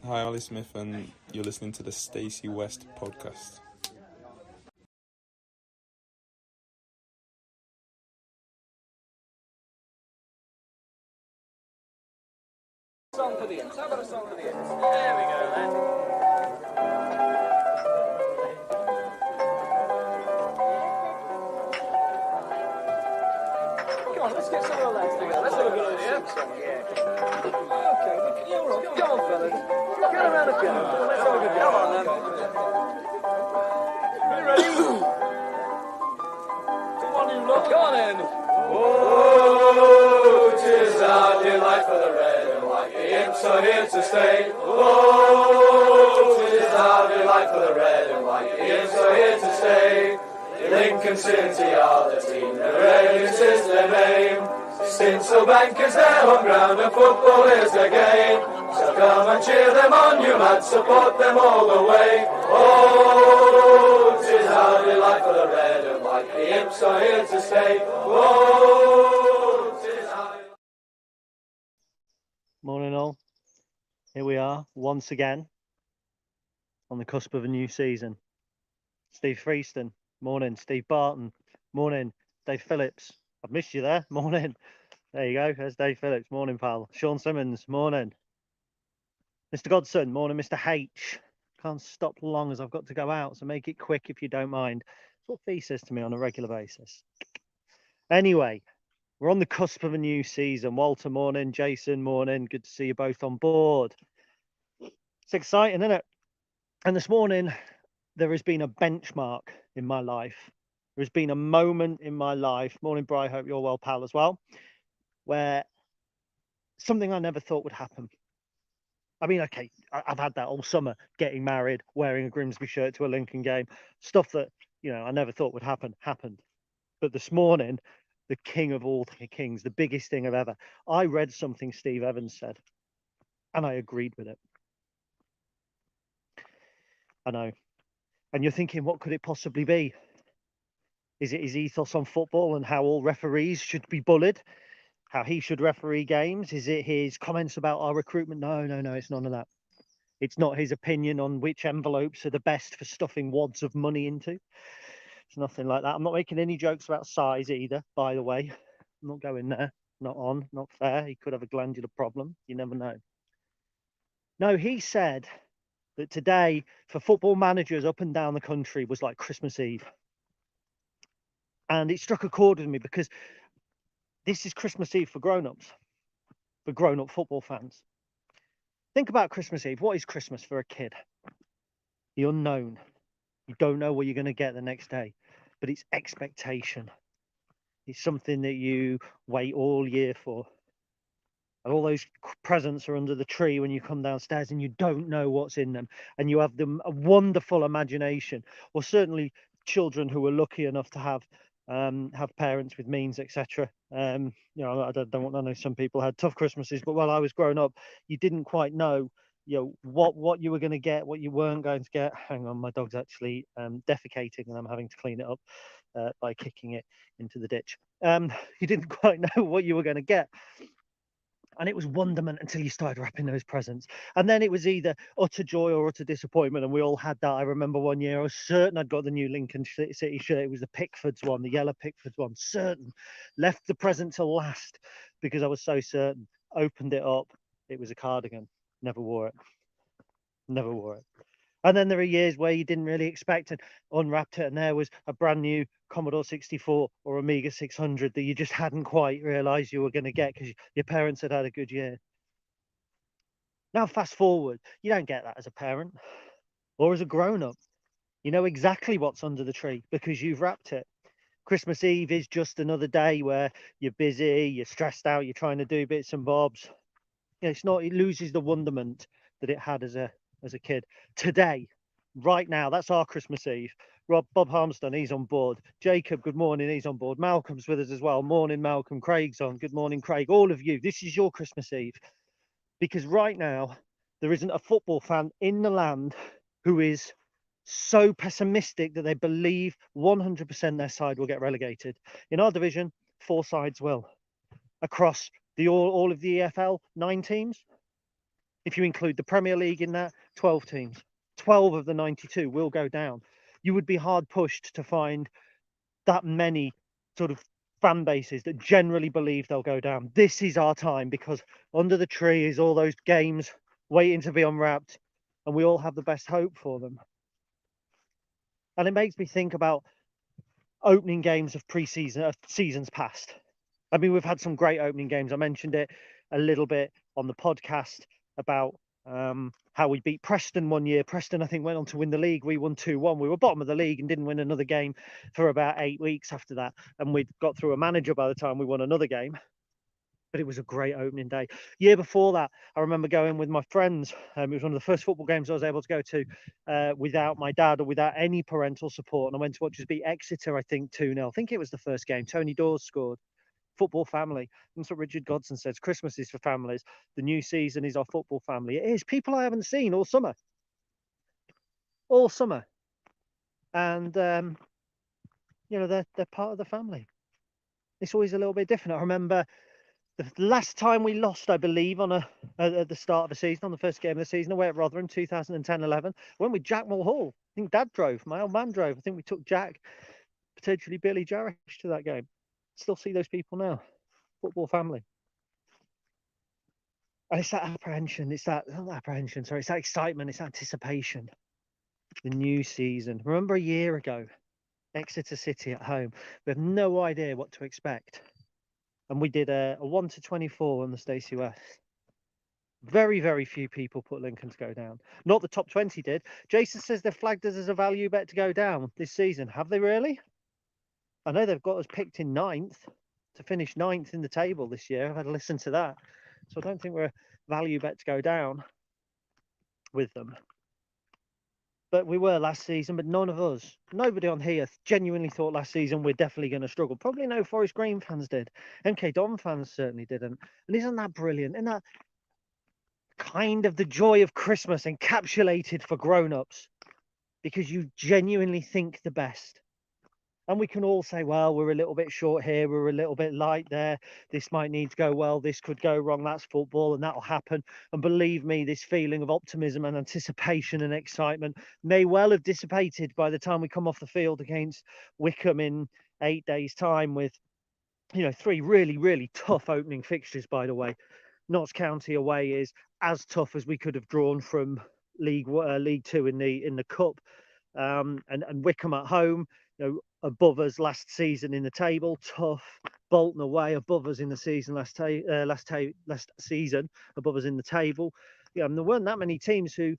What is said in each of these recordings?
Hi, Ollie Smith, and you're listening to the Stacey West podcast. Song for the end. How about a song for the end? There we go then. Come on, let's get some of the lads together. Let's have a good idea. Okay, you're on. Come on, fellas. Get around the piano. Let's have a good go. Come on, then. You ready? Come on, you lot. Come on, then. Oh, 'tis our delight for the red and white. The imps are here to stay. Oh, 'tis our delight for the red and white. The imps are here to stay. Lincoln City are the team, the Reds is their name. Stinsel Bank is their home ground and football is their game. So come and cheer them on, you lads, support them all the way. Oh, 'tis our delight for the red and white. The imps are here to stay. Oh, 'tis our... Morning all. Here we are once again on the cusp of a new season. Steve Freeston, morning. Steve Barton, morning. Dave Phillips, I've missed you there, morning. There you go, there's Dave Phillips, morning pal. Sean Simmons, morning. Mr. Godson, morning. Mr. H. Can't stop long as I've got to go out, so make it quick if you don't mind. That's what Fee says to me on a regular basis. Anyway, we're on the cusp of a new season. Walter, morning. Jason, morning. Good to see you both on board. It's exciting, isn't it? And this morning, there has been a benchmark in my life. There has been a moment in my life, morning, Bri, hope you're well, pal, as well, where something I never thought would happen. I mean, okay, I've had that all summer, getting married, wearing a Grimsby shirt to a Lincoln game, stuff that, you know, I never thought would happen, happened. But this morning, the king of all kings, the biggest thing of ever, I read something Steve Evans said, and I agreed with it. I know. And you're thinking, what could it possibly be? Is it his ethos on football and how all referees should be bullied? How he should referee games? Is it his comments about our recruitment? No, it's none of that. It's not his opinion on which envelopes are the best for stuffing wads of money into. It's nothing like that. I'm not making any jokes about size either, by the way. I'm not going there. Not on, not fair. He could have a glandular problem. You never know. No, he said that today, for football managers up and down the country, was like Christmas Eve. And it struck a chord with me because this is Christmas Eve for grown-ups, for grown-up football fans. Think about Christmas Eve. What is Christmas for a kid? The unknown. You don't know what you're going to get the next day, but it's expectation. It's something that you wait all year for. And all those presents are under the tree when you come downstairs and you don't know what's in them. And you have a wonderful imagination, or certainly children who are lucky enough to have parents with means, etc. You know, I know some people had tough Christmases, but while I was growing up, you didn't quite know, you know, what you were going to get, what you weren't going to get. Hang on, my dog's actually defecating, and I'm having to clean it up by kicking it into the ditch. You didn't quite know what you were going to get. And it was wonderment until you started wrapping those presents. And then it was either utter joy or utter disappointment. And we all had that. I remember one year I was certain I'd got the new Lincoln City shirt. It was the Pickfords one, the yellow Pickfords one. Certain. Left the present till last because I was so certain. Opened it up. It was a cardigan. Never wore it. Never wore it. And then there are years where you didn't really expect and unwrapped it, and there was a brand new Commodore 64 or Amiga 600 that you just hadn't quite realised you were going to get because your parents had had a good year. Now fast forward, you don't get that as a parent or as a grown-up. You know exactly what's under the tree because you've wrapped it. Christmas Eve is just another day where you're busy, you're stressed out, you're trying to do bits and bobs. You know, it's not, it loses the wonderment that it had as a kid. Today, right now, that's our Christmas Eve. Bob Harmston, he's on board. Jacob, good morning, he's on board. Malcolm's with us as well. Morning, Malcolm. Craig's on. Good morning, Craig. All of you, this is your Christmas Eve. Because right now, there isn't a football fan in the land who is so pessimistic that they believe 100% their side will get relegated. In our division, 4 sides will. Across all of the EFL, 9 teams. If you include the Premier League in that, 12 teams. 12 of the 92 will go down. You would be hard pushed to find that many sort of fan bases that generally believe they'll go down. This is our time, because under the tree is all those games waiting to be unwrapped, and we all have the best hope for them. And it makes me think about opening games of seasons past. I mean, we've had some great opening games. I mentioned it a little bit on the podcast about how we beat Preston one year. Preston, I think, went on to win the league. We won 2-1. We were bottom of the league and didn't win another game for about 8 weeks after that. And we'd got through a manager by the time we won another game. But it was a great opening day. Year before that, I remember going with my friends. It was one of the first football games I was able to go to without my dad or without any parental support. And I went to watch us beat Exeter, I think, 2-0. I think it was the first game. Tony Dawes scored. Football family. That's what Richard Godson says. Christmas is for families. The new season is our football family. It is. People I haven't seen all summer. All summer. And, they're part of the family. It's always a little bit different. I remember the last time we lost, I believe, at the start of the season, on the first game of the season, away at Rotherham, 2010-11, went with Jack Mulhall. I think Dad drove. My old man drove. I think we took Jack, potentially Billy Jarish, to that game. Still see those people now. Football family. And it's that apprehension. It's that, not apprehension, sorry. It's that excitement. It's anticipation. The new season. Remember a year ago, Exeter City at home. We have no idea what to expect. And we did a 1-24 on the Stacey West. Very, very few people put Lincoln to go down. Not the top 20 did. Jason says they've flagged us as a value bet to go down this season. Have they really? I know they've got us picked in 9th to finish 9th in the table this year. I've had to listen to that. So I don't think we're a value bet to go down with them. But we were last season, but none of us, nobody on here genuinely thought last season we're definitely going to struggle. Probably no Forest Green fans did. MK Don fans certainly didn't. And isn't that brilliant? Isn't that kind of the joy of Christmas encapsulated for grown-ups? Because you genuinely think the best. And we can all say, well, we're a little bit short here, we're a little bit light there, this might need to go well, this could go wrong, that's football, and that'll happen. And believe me, this feeling of optimism and anticipation and excitement may well have dissipated by the time we come off the field against Wickham in 8 days' time with, 3 really, really tough opening fixtures, by the way. Notts County away is as tough as we could have drawn from League Two in the Cup. And Wickham at home, above us last season in the table, tough. Bolton away, above us in the season last season, above us in the table. And there weren't that many teams who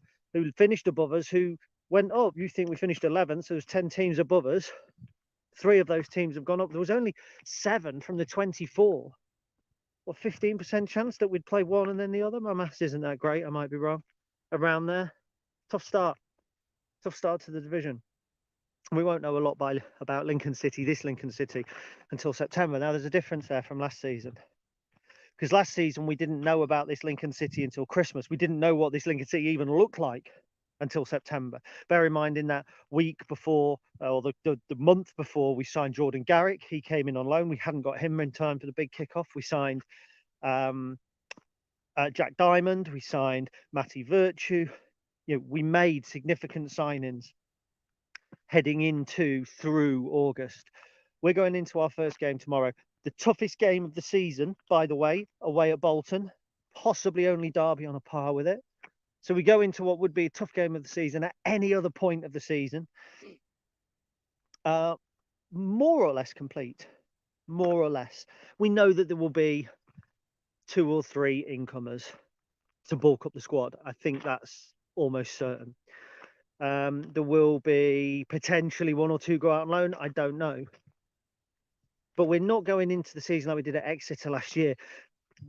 finished above us who went up. You think we finished 11th, so there's 10 teams above us. 3 of those teams have gone up. There was only 7 from the 24. What, 15% chance that we'd play one and then the other? My maths isn't that great. I might be wrong. Around there. Tough start to the division. We won't know a lot about Lincoln City, this Lincoln City, until September. Now, there's a difference there from last season. Because last season, we didn't know about this Lincoln City until Christmas. We didn't know what this Lincoln City even looked like until September. Bear in mind, in that week before, or the month before, we signed Jordan Garrick. He came in on loan. We hadn't got him in time for the big kickoff. We signed Jack Diamond. We signed Matty Virtue. We made significant signings heading through August. We're going into our first game tomorrow. The toughest game of the season, by the way, away at Bolton. Possibly only Derby on a par with it. So we go into what would be a tough game of the season at any other point of the season. More or less complete. More or less. We know that there will be 2 or 3 incomers to bulk up the squad. I think that's almost certain. There will be potentially 1 or 2 go out on loan. I don't know. But we're not going into the season like we did at Exeter last year,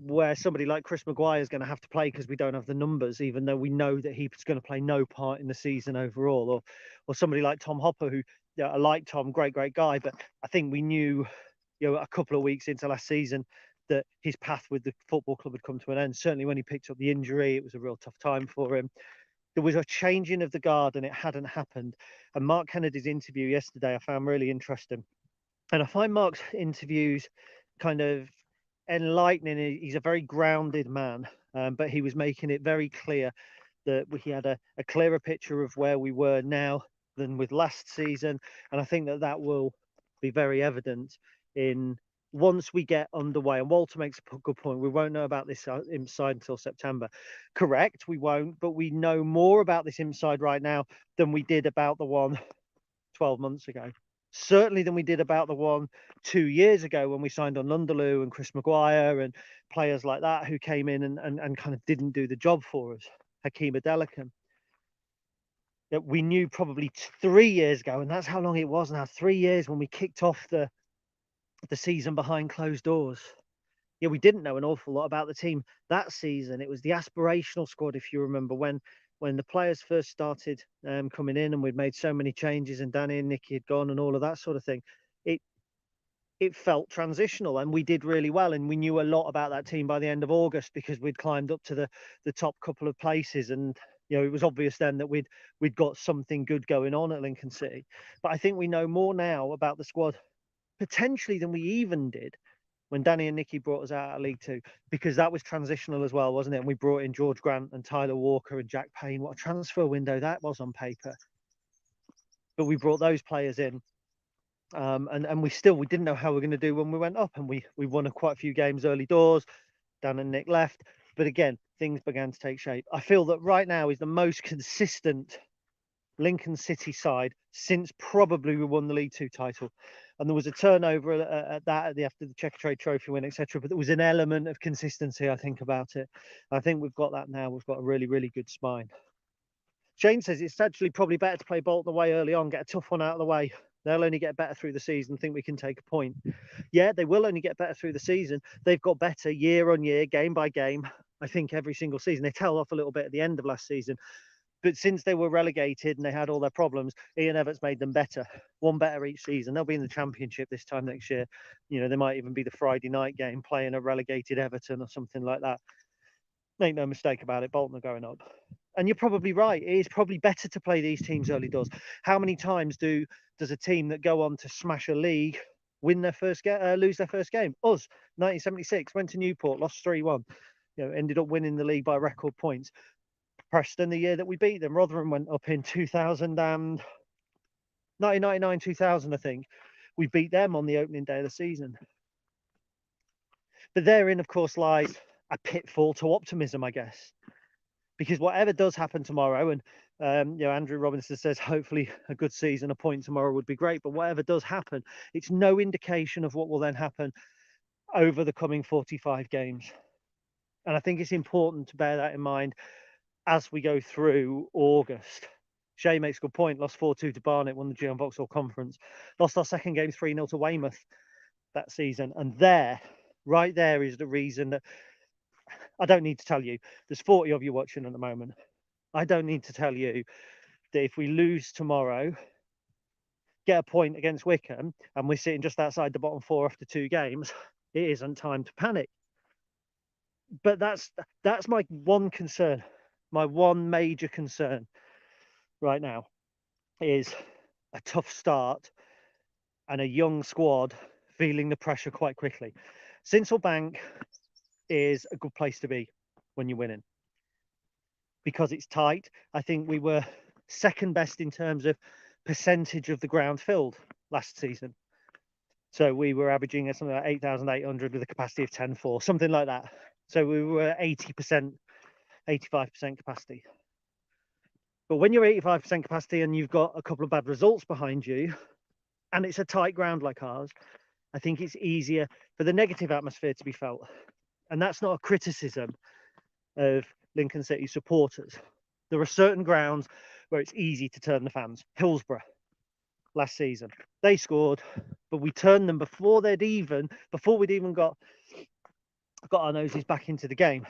where somebody like Chris Maguire is going to have to play because we don't have the numbers, even though we know that he's going to play no part in the season overall. Or somebody like Tom Hopper, who, I like Tom, great guy, but I think we knew, a couple of weeks into last season that his path with the football club had come to an end. Certainly when he picked up the injury, it was a real tough time for him. There was a changing of the guard and it hadn't happened. And Mark Kennedy's interview yesterday I found really interesting. And I find Mark's interviews kind of enlightening. He's a very grounded man. but he was making it very clear that he had a clearer picture of where we were now than with last season. And I think that will be very evident in once we get underway. And Walter makes a good point. We won't know about this inside until September. Correct, we won't, but we know more about this inside right now than we did about the one 12 months ago. Certainly than we did about the one 2 years ago when we signed on Lunderloo and Chris Maguire and players like that who came in and kind of didn't do the job for us. Hakeem Adelakam. That we knew probably 3 years ago, and that's how long it was now, 3 years when we kicked off the season behind closed doors. Yeah, we didn't know an awful lot about the team that season. It was the aspirational squad, if you remember, when the players first started coming in and we'd made so many changes and Danny and Nicky had gone and all of that sort of thing. It felt transitional and we did really well, and we knew a lot about that team by the end of August because we'd climbed up to the top couple of places, and it was obvious then that we'd got something good going on at Lincoln City. But I think we know more now about the squad potentially than we even did when Danny and Nicky brought us out of League Two, because that was transitional as well, wasn't it? And we brought in George Grant and Tyler Walker and Jack Payne. What a transfer window that was on paper. But we brought those players in. And we didn't know how we were going to do when we went up, and we won quite a few games early doors. Dan and Nick left, but again, things began to take shape. I feel that right now is the most consistent Lincoln City side since probably we won the League Two title. And there was a turnover after the Checkatrade Trophy win, etc. But there was an element of consistency, I think, about it. I think we've got that now. We've got a really, really good spine. Shane says it's actually probably better to play Bolton away early on, get a tough one out of the way. They'll only get better through the season. Think we can take a point. Yeah, they will only get better through the season. They've got better year on year, game by game. I think every single season. They tailed off a little bit at the end of last season. But since they were relegated and they had all their problems, Ian Everts made them better. One better each season. They'll be in the Championship this time next year. They might even be the Friday night game playing a relegated Everton or something like that. Make no mistake about it, Bolton are going up. And you're probably right. It is probably better to play these teams early doors. How many times does a team that go on to smash a league win their first lose their first game? Us, 1976, went to Newport, lost 3-1. Ended up winning the league by record points. Preston, the year that we beat them, Rotherham went up in 1999, 2000, I think. We beat them on the opening day of the season. But therein, of course, lies a pitfall to optimism, I guess. Because whatever does happen tomorrow, and Andrew Robinson says hopefully a good season, a point tomorrow would be great, but whatever does happen, it's no indication of what will then happen over the coming 45 games. And I think it's important to bear that in mind as we go through August. Shay makes a good point. Lost 4-2 to Barnet, won the G1 Vauxhall Conference. Lost our second game 3-0 to Weymouth that season. And right there is the reason that I don't need to tell you. There's 40 of you watching at the moment. I don't need to tell you that if we lose tomorrow, get a point against Wickham, and we're sitting just outside the bottom four after 2 games, it isn't time to panic. But that's my one concern. My one major concern right now is a tough start and a young squad feeling the pressure quite quickly. Sincil Bank is a good place to be when you're winning because it's tight. I think we were second best in terms of percentage of the ground filled last season. So we were averaging something like 8,800 with a capacity of 10.4, something like that. So we were 80%, 85% capacity. But when you're 85% capacity and you've got a couple of bad results behind you, and it's a tight ground like ours, I think it's easier for the negative atmosphere to be felt. And that's not a criticism of Lincoln City supporters. There are certain grounds where it's easy to turn the fans. Hillsborough last season, they scored, but we turned them before we'd even got our noses back into the game.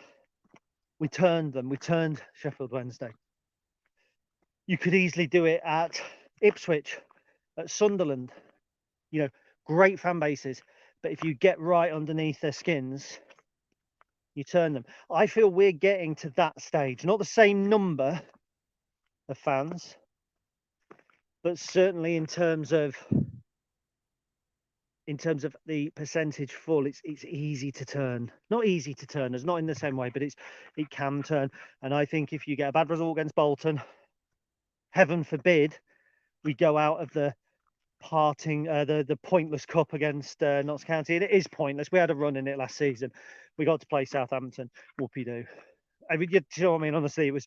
We turned Sheffield Wednesday. You could easily do it at Ipswich, at Sunderland, great fan bases. But if you get right underneath their skins, you turn them. I feel we're getting to that stage. Not the same number of fans, but certainly in terms of in terms of the percentage full, it's easy to turn. Not easy to turn, it's not in the same way, but it can turn. And I think if you get a bad result against Bolton, heaven forbid we go out of the the pointless cup against Notts County. And it is pointless. We had a run in it last season. We got to play Southampton. Whoopie doo. I mean, you know what I mean? Honestly, it was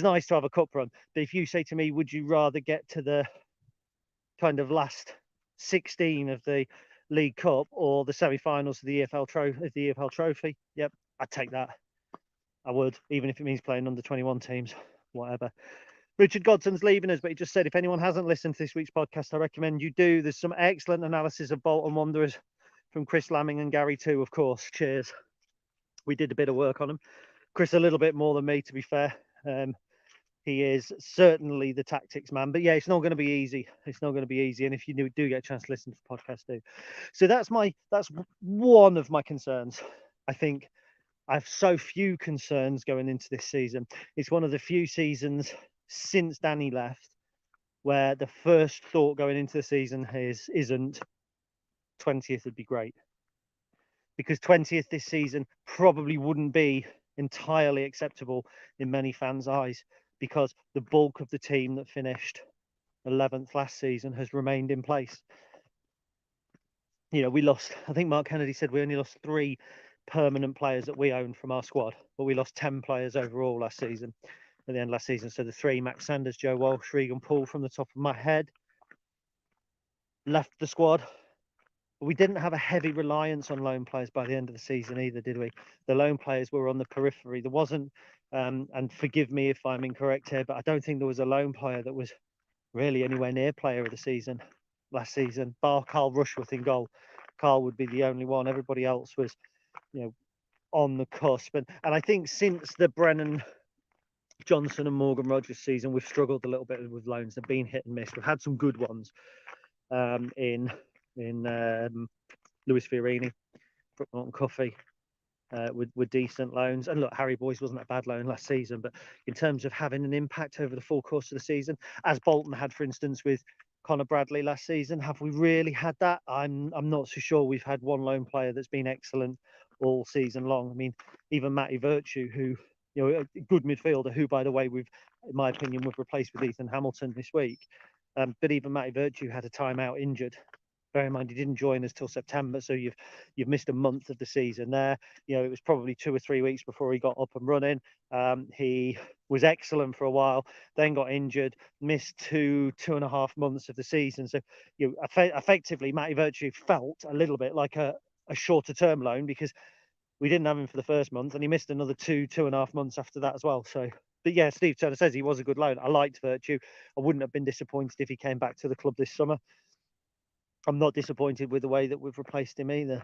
nice to have a cup run. But if you say to me, would you rather get to the kind of last 16 of the League Cup or the semi-finals of the EFL Trophy? Yep, I'd take that. I would, even if it means playing under 21 teams, whatever. Richard Godson's leaving us, but he just said if anyone hasn't listened to this week's podcast, I recommend you do. There's some excellent analysis of Bolton Wanderers from Chris Lamming and Gary too, of course. Cheers. We did a bit of work on him. Chris a little bit more than me, to be fair. He is certainly the tactics man, but yeah, it's not going to be easy. It's not going to be easy. And if you do get a chance to listen to the podcast, do. So that's one of my concerns. I think I have so few concerns going into this season. It's one of the few seasons since Danny left where the first thought going into the season isn't 20th would be great, because 20th this season probably wouldn't be entirely acceptable in many fans' eyes, because the bulk of the team that finished 11th last season has remained in place. You know, we lost, I think Mark Kennedy said we only lost 3 permanent players that we owned from our squad, but we lost 10 players overall last season, at the end of last season. So the 3, Max Sanders, Joe Walsh, Regan Poole, from the top of my head, left the squad. But we didn't have a heavy reliance on loan players by the end of the season either, did we? The loan players were on the periphery. There wasn't, and forgive me if I'm incorrect here, but I don't think there was a loan player that was really anywhere near player of the season last season, bar Carl Rushworth in goal. Carl would be the only one. Everybody else was, you know, on the cusp. And I think since the Brennan Johnson and Morgan Rogers season, we've struggled a little bit with loans. They've been hit and miss. We've had some good ones in Lewis Fiorini, Brook Norton Cuffey, were decent loans. And look, Harry Boyce wasn't a bad loan last season, but in terms of having an impact over the full course of the season, as Bolton had, for instance, with Connor Bradley last season, have we really had that? I'm not so sure we've had one loan player that's been excellent all season long. I mean, even Matty Virtue, who, you know, a good midfielder, who, by the way, in my opinion, we've replaced with Ethan Hamilton this week. But even Matty Virtue had a time out injured. Bear in mind, he didn't join us till September, so you've missed a month of the season there. You know, it was probably 2 or 3 weeks before he got up and running. He was excellent for a while, then got injured, missed 2.5 months of the season. So, you know, effectively, Matty Virtue felt a little bit like a shorter term loan, because we didn't have him for the first month, and he missed another 2.5 months after that as well. So, but yeah, Steve Turner says he was a good loan. I liked Virtue. I wouldn't have been disappointed if he came back to the club this summer. I'm not disappointed with the way that we've replaced him either.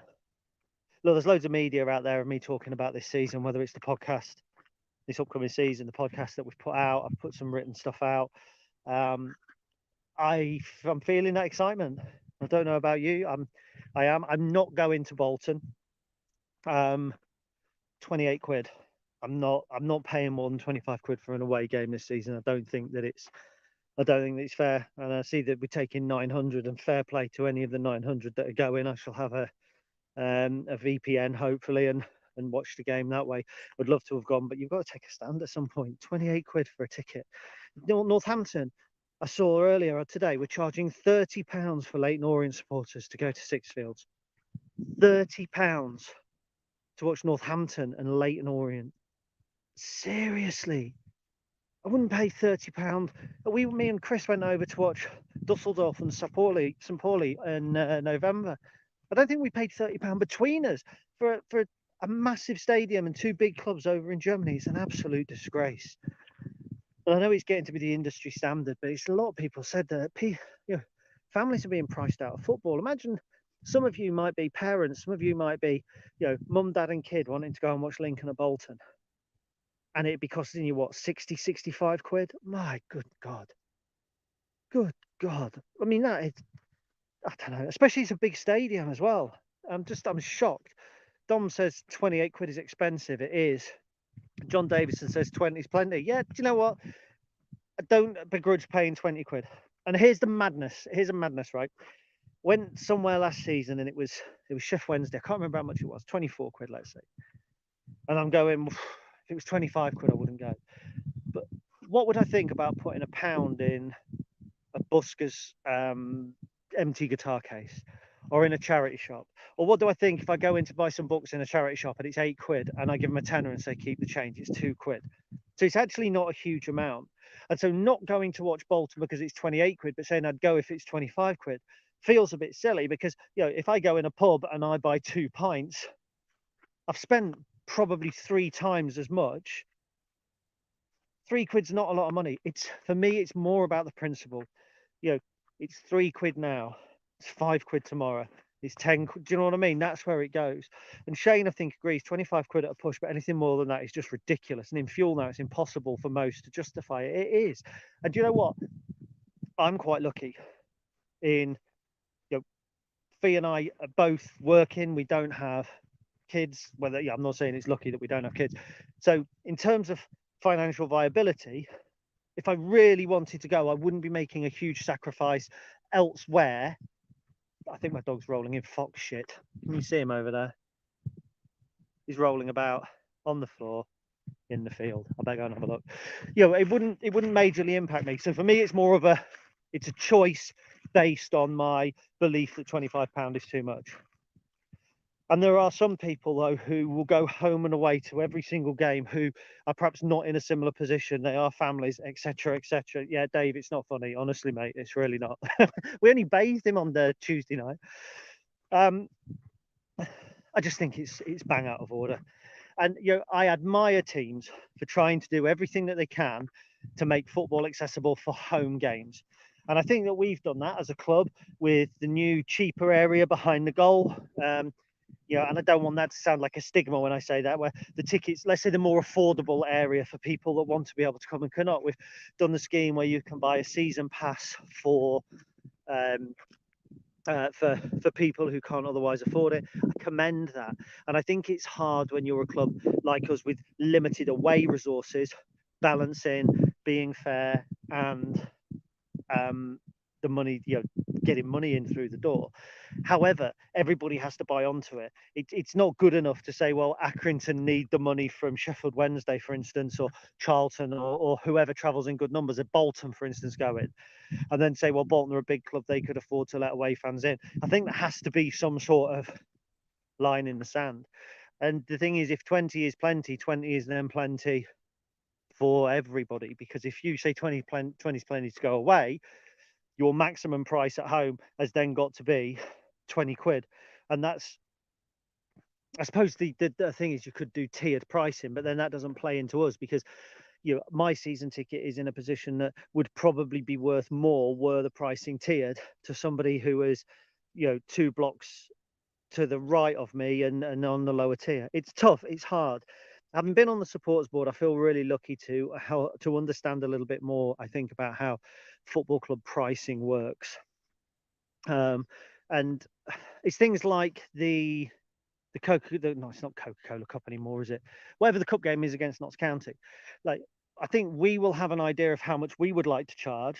Look, there's loads of media out there of me talking about this season, whether it's the podcast, this upcoming season, the podcast that we've put out. I've put some written stuff out. I'm feeling that excitement. I don't know about you. I'm not going to Bolton. 28 quid. I'm not paying more than 25 quid for an away game this season. I don't think that it's fair. And I see that we're taking 900, and fair play to any of the 900 that are going. I shall have a VPN hopefully and watch the game that way. I'd love to have gone, but you've got to take a stand at some point. 28 quid for a ticket. Northampton, I saw earlier today, we're charging £30 for Leyton Orient supporters to go to Sixfields. £30 to watch Northampton and Leyton Orient. Seriously, I wouldn't pay £30. Me and Chris went over to watch Dusseldorf and St. Pauli in November. I don't think we paid £30 between us for a massive stadium and 2 big clubs over in Germany. It's an absolute disgrace. And I know it's getting to be the industry standard, but it's a lot of people said that families are being priced out of football. Imagine some of you might be parents, some of you might be, mum, dad and kid wanting to go and watch Lincoln at Bolton. And it'd be costing you, what, 60, 65 quid? My good God. Good God. I mean, I don't know, especially it's a big stadium as well. I'm shocked. Dom says 28 quid is expensive. It is. John Davison says 20 is plenty. Yeah, do you know what? I don't begrudge paying 20 quid. And here's the madness. Here's a madness, right? went somewhere last season and it was Chef Wednesday. I can't remember how much it was, 24 quid, let's say. And I'm going, if it was 25 quid, I wouldn't go. But what would I think about putting a pound in a busker's empty guitar case, or in a charity shop? Or what do I think if I go in to buy some books in a charity shop and it's 8 quid and I give them a tenner and say keep the change, it's 2 quid. So it's actually not a huge amount. And so not going to watch Bolton because it's 28 quid, but saying I'd go if it's 25 quid feels a bit silly, because if I go in a pub and I buy 2 pints, I've spent probably 3 times as much. 3 quid's not a lot of money. For me, it's more about the principle. It's 3 quid now, it's 5 quid tomorrow, it's 10 quid. Do you know what I mean? That's where it goes. And Shane, I think, agrees, 25 quid at a push, but anything more than that is just ridiculous. And in fuel now, it's impossible for most to justify it. It is. And do you know what? I'm quite lucky in, Fee and I are both working. We don't have kids. I'm not saying it's lucky that we don't have kids. So in terms of financial viability, if I really wanted to go, I wouldn't be making a huge sacrifice elsewhere. I think my dog's rolling in fox shit. Can you see him over there? He's rolling about on the floor in the field. I better go and have a look. It wouldn't majorly impact me. So for me, it's more of a choice based on my belief that £25 is too much. And there are some people, though, who will go home and away to every single game, who are perhaps not in a similar position. They are families, etc., etc. Yeah, Dave, it's not funny. Honestly, mate, it's really not. We only bathed him on the Tuesday night. I just think it's bang out of order. And I admire teams for trying to do everything that they can to make football accessible for home games. And I think that we've done that as a club with the new cheaper area behind the goal. And I don't want that to sound like a stigma when I say that, where the tickets, let's say the more affordable area for people that want to be able to come and cannot. We've done the scheme where you can buy a season pass for people who can't otherwise afford it. I commend that. And I think it's hard when you're a club like us with limited away resources, balancing being fair and the money, getting money in through the door. However, everybody has to buy onto it. It's not good enough to say, well, Accrington need the money from Sheffield Wednesday, for instance, or Charlton, or whoever travels in good numbers, at Bolton, for instance, go in, and then say, well, Bolton are a big club, they could afford to let away fans in. I think there has to be some sort of line in the sand. And the thing is, if 20 is plenty, 20 is then plenty for everybody, because if you say 20 is plenty to go away, your maximum price at home has then got to be 20 quid. And that's, I suppose the thing is, you could do tiered pricing, but then that doesn't play into us, because my season ticket is in a position that would probably be worth more were the pricing tiered to somebody who is 2 blocks to the right of me and on the lower tier. It's tough, it's hard. Having been on the supporters board, I feel really lucky to understand a little bit more, I think, about how football club pricing works. And it's things like it's not Coca-Cola Cup anymore, is it? Whatever the cup game is against Notts County. Like, I think we will have an idea of how much we would like to charge.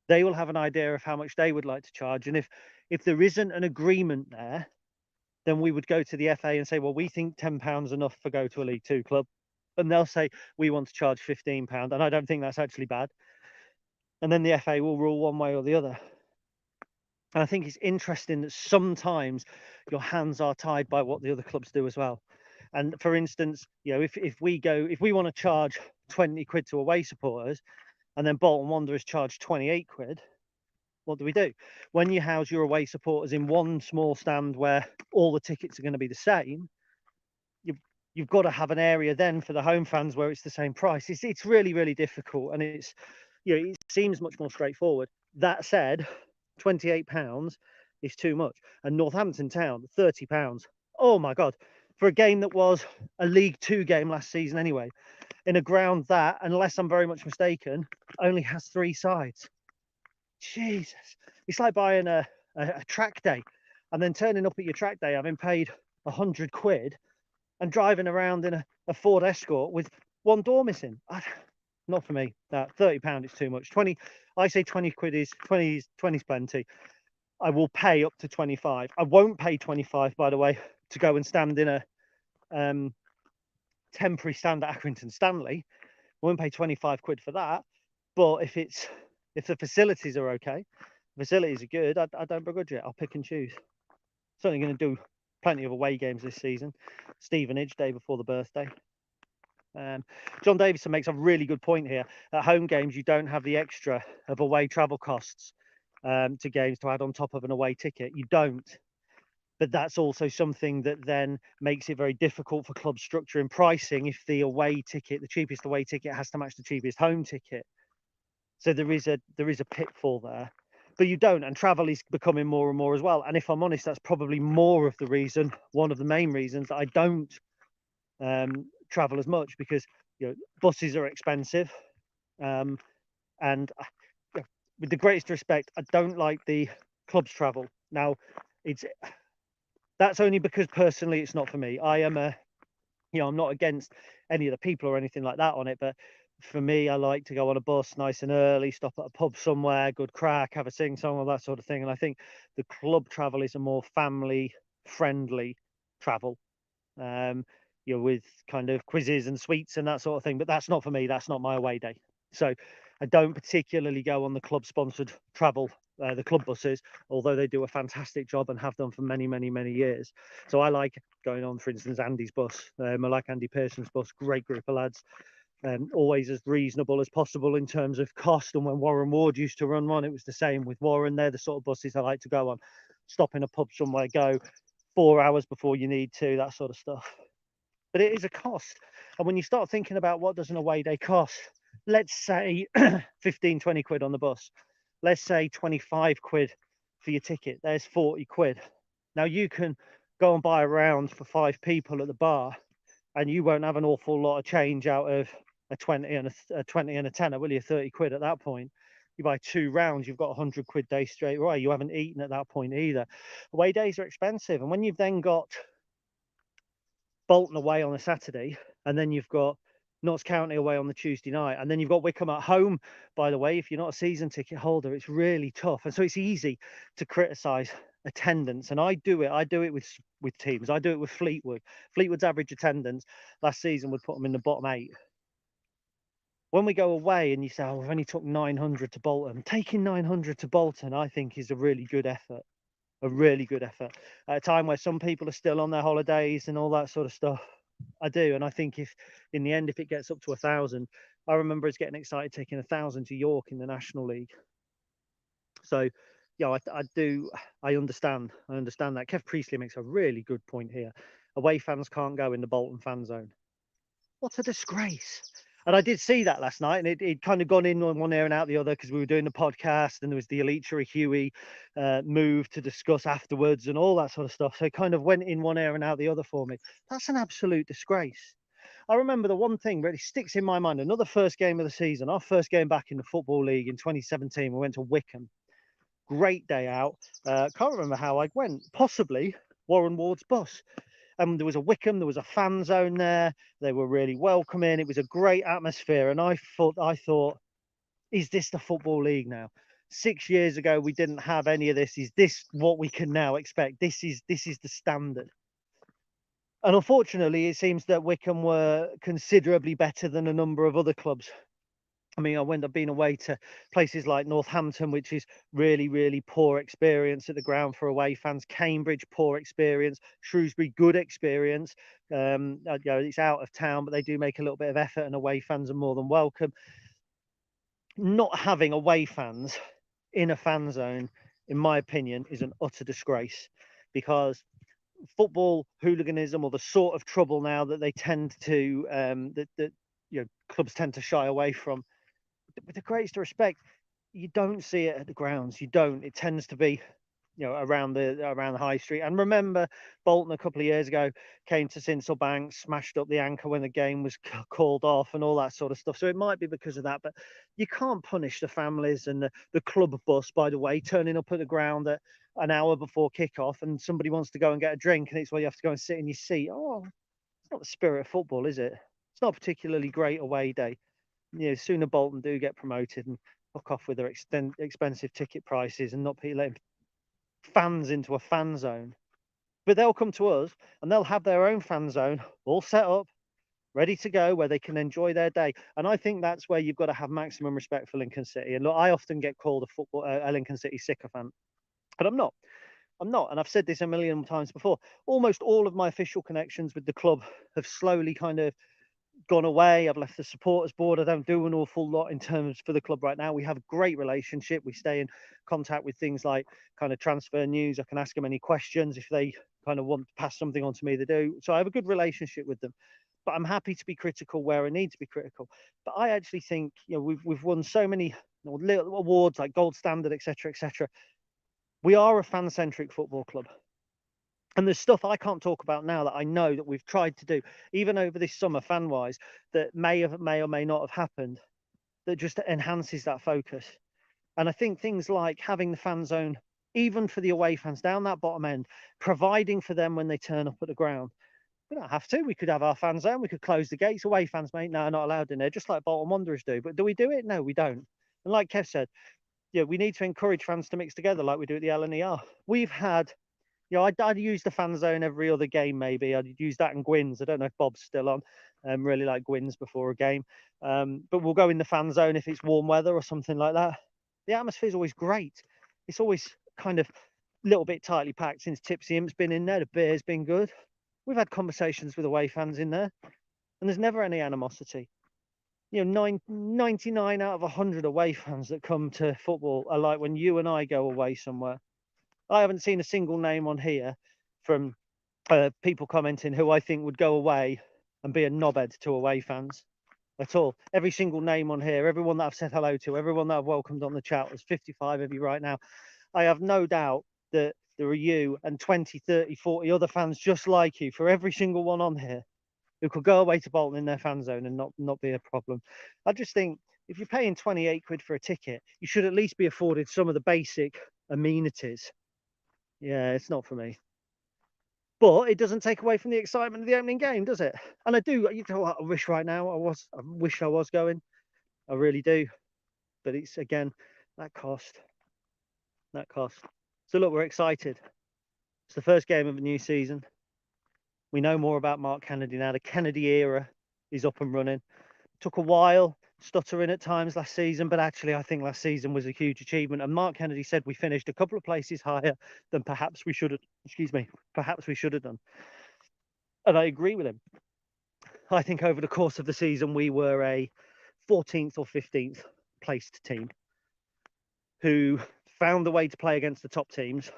They will have an idea of how much they would like to charge. And if there isn't an agreement there, then we would go to the FA and say, well, we think £10 enough for go to a League Two club. And they'll say, we want to charge £15. And I don't think that's actually bad. And then the FA will rule one way or the other. And I think it's interesting that sometimes your hands are tied by what the other clubs do as well. And for instance, if we want to charge 20 quid to away supporters, and then Bolton Wanderers charge 28 quid, what do? When you house your away supporters in one small stand where all the tickets are going to be the same, you've got to have an area then for the home fans where it's the same price. It's really, really difficult, and it seems much more straightforward. That said, £28 is too much. And Northampton Town, £30. Oh my God, for a game that was a League Two game last season anyway, in a ground that, unless I'm very much mistaken, only has 3 sides. Jesus, it's like buying a track day and then turning up at your track day having paid 100 quid and driving around in a Ford Escort with one door missing. Not for me. That £30 is too much. 20, I say 20 quid is 20's plenty. I will pay up to 25. I won't pay 25, by the way, to go and stand in a temporary stand at Accrington Stanley. I won't pay 25 quid for that. But if the facilities are okay, facilities are good, I don't begrudge it. I'll pick and choose. Certainly going to do plenty of away games this season. Stevenage, day before the birthday. John Davison makes a really good point here. At home games, you don't have the extra of away travel costs to games to add on top of an away ticket. You don't. But that's also something that then makes it very difficult for club structure and pricing if the away ticket, the cheapest away ticket, has to match the cheapest home ticket. So there is a pitfall there. But you don't, and travel is becoming more and more as well. And if I'm honest, that's probably more of the reason, one of the main reasons that I don't travel as much, because buses are expensive, and with the greatest respect, I don't like the clubs travel. Now, that's only because personally it's not for me. I am I'm not against any of the people or anything like that on it, but for me, I like to go on a bus nice and early, stop at a pub somewhere, good crack, have a sing song, all that sort of thing. And I think the club travel is a more family friendly travel, with kind of quizzes and sweets and that sort of thing. But that's not for me. That's not my away day. So I don't particularly go on the club sponsored travel, the club buses, although they do a fantastic job and have done for many, many, many years. So I like going on, for instance, Andy's bus. I like Andy Pearson's bus, great group of lads. Always as reasonable as possible in terms of cost. And when Warren Ward used to run one, it was the same with Warren. They're the sort of buses I like to go on. Stop in a pub somewhere, go 4 hours before you need to, that sort of stuff. But it is a cost. And when you start thinking about what does an away day cost, let's say 15, 20 quid on the bus. Let's say 25 quid for your ticket. There's 40 quid. Now you can go and buy a round for 5 people at the bar, and you won't have an awful lot of change out of a 20 and a tenner, will you? 30 quid at that point. You buy 2 rounds, you've got 100 quid day straight away. You haven't eaten at that point either. Away days are expensive. And when you've then got Bolton away on a Saturday, and then you've got Notts County away on the Tuesday night, and then you've got Wickham at home, by the way, if you're not a season ticket holder, it's really tough. And so it's easy to criticise attendance, and I do it with teams. I do it with Fleetwood. Fleetwood's average attendance last season would put them in the bottom 8. When we go away and you say, we've only took 900 to Bolton, taking 900 to Bolton, I think, is a really good effort. A really good effort at a time where some people are still on their holidays and all that sort of stuff. I do. And I think if in the end, if it gets up to 1,000, I remember us getting excited taking 1,000 to York in the National League. So I understand that. Kev Priestley makes a really good point here. Away fans can't go in the Bolton fan zone. What a disgrace. And I did see that last night, and it kind of gone in on one ear and out the other, because we were doing the podcast and there was the Elitra Huey move to discuss afterwards and all that sort of stuff. So it kind of went in one ear and out the other for me. That's an absolute disgrace. I remember the one thing really sticks in my mind, another first game of the season, our first game back in the Football League in 2017, we went to Wickham. Great day out. Can't remember how I went, possibly Warren Ward's bus. There was a Wickham, there was a fan zone there. They were really welcoming. It was a great atmosphere. And I thought, is this the Football League now? 6 years ago, we didn't have any of this. Is this what we can now expect? This is the standard. And unfortunately, it seems that Wickham were considerably better than a number of other clubs. I mean, I've been away to places like Northampton, which is really, really poor experience at the ground for away fans. Cambridge, poor experience. Shrewsbury, good experience. It's out of town, but they do make a little bit of effort, and away fans are more than welcome. Not having away fans in a fan zone, in my opinion, is an utter disgrace, because football hooliganism, or the sort of trouble now that they tend to clubs tend to shy away from, with the greatest respect, you don't see it at the grounds. You don't. It tends to be, around the high street. And remember, Bolton a couple of years ago came to Sincilbank, smashed up the anchor when the game was called off, and all that sort of stuff. So it might be because of that, but you can't punish the families and the club bus, by the way, turning up at the ground at an hour before kickoff, and somebody wants to go and get a drink, and it's where you have to go and sit in your seat. Oh, it's not the spirit of football, is it? It's not a particularly great away day. Sooner Bolton do get promoted and fuck off with their expensive ticket prices and not letting fans into a fan zone. But they'll come to us and they'll have their own fan zone all set up, ready to go, where they can enjoy their day. And I think that's where you've got to have maximum respect for Lincoln City. And look, I often get called a Lincoln City sycophant, but I'm not. I'm not. And I've said this a million times before. Almost all of my official connections with the club have slowly kind of gone away. I've left the supporters board. I don't do an awful lot in terms for the club right now. We have a great relationship. We stay in contact with things like kind of transfer news. I can ask them any questions if they kind of want to pass something on to me. They do. So I have a good relationship with them. But I'm happy to be critical where I need to be critical. But I actually think, you know, we've won so many little awards like Gold Standard, etc., etc. We are a fan-centric football club. And there's stuff I can't talk about now that I know that we've tried to do, even over this summer, fan-wise, that may or may not have happened, that just enhances that focus. And I think things like having the fan zone, even for the away fans down that bottom end, providing for them when they turn up at the ground. We don't have to. We could have our fan zone. We could close the gates. Away fans, mate, no, not allowed in there, just like Bolton Wanderers do. But do we do it? No, we don't. And like Kev said, yeah, we need to encourage fans to mix together like we do at the LNER. We've had, you know, I'd use the fan zone every other game, maybe. I'd use that in Gwyn's. I don't know if Bob's still on. Really like Gwyn's before a game. But we'll go in the fan zone if it's warm weather or something like that. The atmosphere's always great. It's always kind of a little bit tightly packed since Tipsy Imp's been in there. The beer's been good. We've had conversations with away fans in there, and there's never any animosity. You know, 99 out of 100 away fans that come to football are like when you and I go away somewhere. I haven't seen a single name on here from people commenting who I think would go away and be a knobhead to away fans at all. Every single name on here, everyone that I've said hello to, everyone that I've welcomed on the chat, there's 55 of you right now. I have no doubt that there are you and 20, 30, 40 other fans just like you, for every single one on here, who could go away to Bolton in their fan zone and not be a problem. I just think if you're paying 28 quid for a ticket, you should at least be afforded some of the basic amenities. Yeah, it's not for me. But it doesn't take away from the excitement of the opening game, does it? And I do, you know what, I wish right now I wish I was going. I really do. But it's, again, that cost. So look, we're excited. It's the first game of a new season. We know more about Mark Kennedy now. The Kennedy era is up and running. Took a while, stuttering at times last season, but actually I think last season was a huge achievement. And Mark Kennedy said we finished a couple of places higher than perhaps we should have done. And I agree with him. I think over the course of the season, we were a 14th or 15th placed team who found the way to play against the top teams,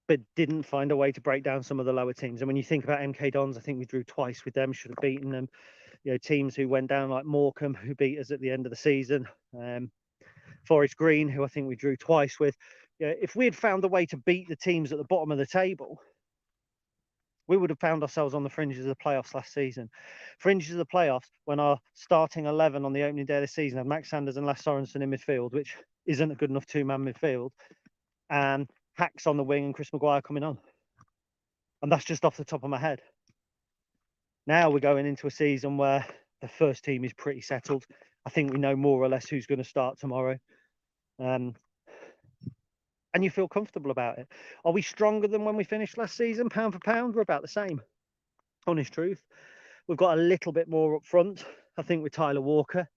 but didn't find a way to break down some of the lower teams. And when you think about MK Dons, I think we drew twice with them, should have beaten them. You know, teams who went down like Morecambe, who beat us at the end of the season. Forest Green, who I think we drew twice with. You know, if we had found a way to beat the teams at the bottom of the table, we would have found ourselves on the fringes of the playoffs last season. Fringes of the playoffs when our starting 11 on the opening day of the season had Max Sanders and Lasse Sorensen in midfield, which isn't a good enough two-man midfield, and Hacks on the wing and Chris Maguire coming on. And that's just off the top of my head. Now we're going into a season where the first team is pretty settled. I think we know more or less who's going to start tomorrow. And you feel comfortable about it. Are we stronger than when we finished last season? Pound for pound, we're about the same. Honest truth. We've got a little bit more up front, I think, with Tyler Walker,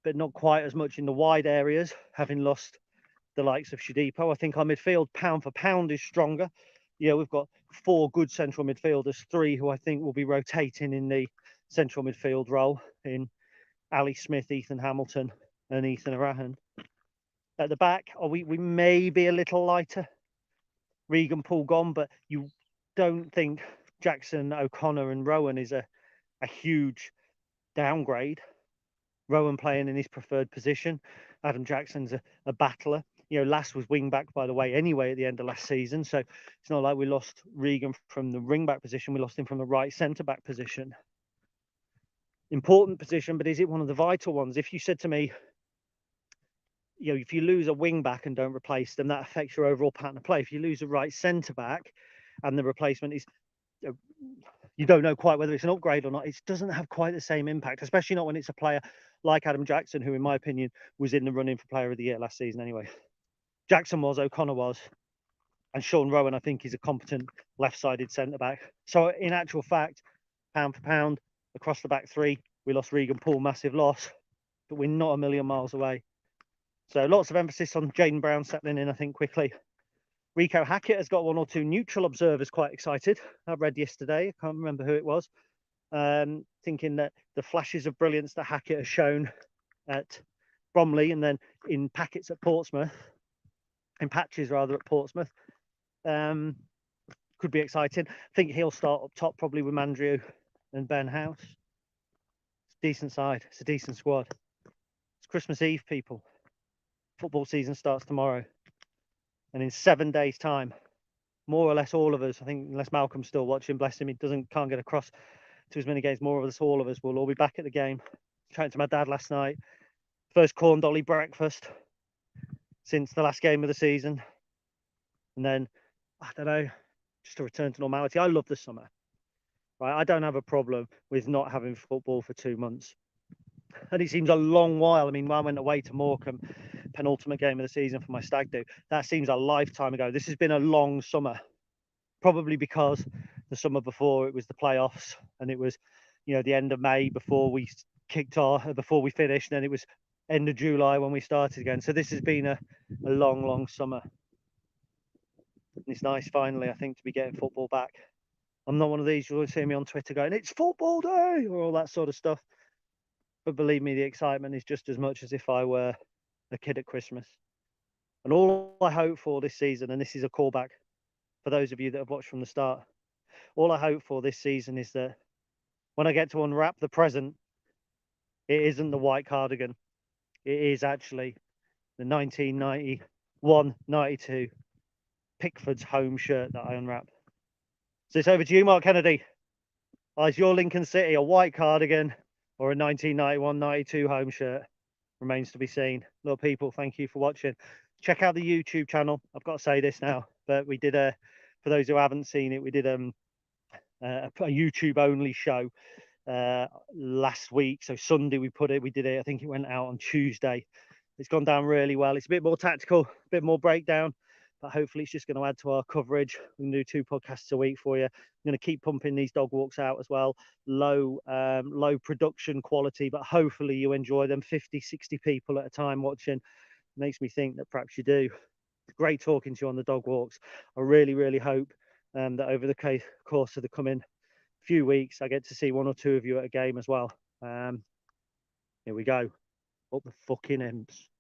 but not quite as much in the wide areas, having lost the likes of Shadipo. I think our midfield, pound for pound, is stronger. Yeah, we've got 4 good central midfielders, 3 who I think will be rotating in the central midfield role in Ali Smith, Ethan Hamilton, and Ethan Arahan. At the back, we may be a little lighter. Regan Paul gone, but you don't think Jackson, O'Connor and Rowan is a huge downgrade. Rowan playing in his preferred position. Adam Jackson's a battler. You know, Lass was wing back, by the way, anyway, at the end of last season. So it's not like we lost Regan from the wing back position. We lost him from the right centre back position. Important position, but is it one of the vital ones? If you said to me, you know, if you lose a wing back and don't replace them, that affects your overall pattern of play. If you lose a right centre back and the replacement is, you don't know quite whether it's an upgrade or not, it doesn't have quite the same impact, especially not when it's a player like Adam Jackson, who in my opinion was in the running for player of the year last season anyway. Jackson was, O'Connor was, And Sean Rowan, I think, is a competent left-sided centre-back. So in actual fact, pound for pound, across the back three, we lost Regan Poole, massive loss, but we're not a million miles away. So lots of emphasis on Jaden Brown settling in, I think, quickly. Rico Hackett has got one or two neutral observers quite excited. I read yesterday, I can't remember who it was, thinking that the flashes of brilliance that Hackett has shown at Bromley and then in patches at Portsmouth, could be exciting. I think he'll start up top probably with Mandrew and Ben House. It's a decent side, it's a decent squad. It's Christmas Eve, people. Football season starts tomorrow. And in 7 days' time, more or less all of us, I think unless Malcolm's still watching, bless him, he can't get across to as many games, more of us, all of us will all be back at the game. Chatting to my dad last night, first corn dolly breakfast since the last game of the season. And then, I don't know, just a return to normality. I love the summer, right? I don't have a problem with not having football for 2 months. And it seems a long while. I mean, when I went away to Morecambe, penultimate game of the season for my stag do, that seems a lifetime ago. This has been a long summer, probably because the summer before it was the playoffs and it was, the end of May before we finished, and it was end of July when we started again. So this has been a long summer. And it's nice finally, I think, to be getting football back. I'm not one of these, you'll see me on Twitter going, it's football day, or all that sort of stuff. But believe me, the excitement is just as much as if I were a kid at Christmas. And all I hope for this season, and this is a callback for those of you that have watched from the start, all I hope for this season is that when I get to unwrap the present, it isn't the white cardigan. It is actually the 1991-92 Pickford's home shirt that I unwrap. So it's over to you, Mark Kennedy. Is your Lincoln City a white cardigan or a 1991-92 home shirt? Remains to be seen. Little people, thank you for watching. Check out the YouTube channel. I've got to say this now, but we did for those who haven't seen it, we did a YouTube only show last week. So Sunday we did it. I think it went out on Tuesday. It's gone down really well. It's a bit more tactical, a bit more breakdown, but hopefully it's just going to add to our coverage. We can do 2 podcasts a week for you. I'm going to keep pumping these dog walks out as well. Low production quality, but hopefully you enjoy them. 50, 60 people at a time watching. Makes me think that perhaps you do. It's great talking to you on the dog walks. I really hope that over the course of the coming few weeks, I get to see 1 or 2 of you at a game as well. Here we go. Up the fucking Imps.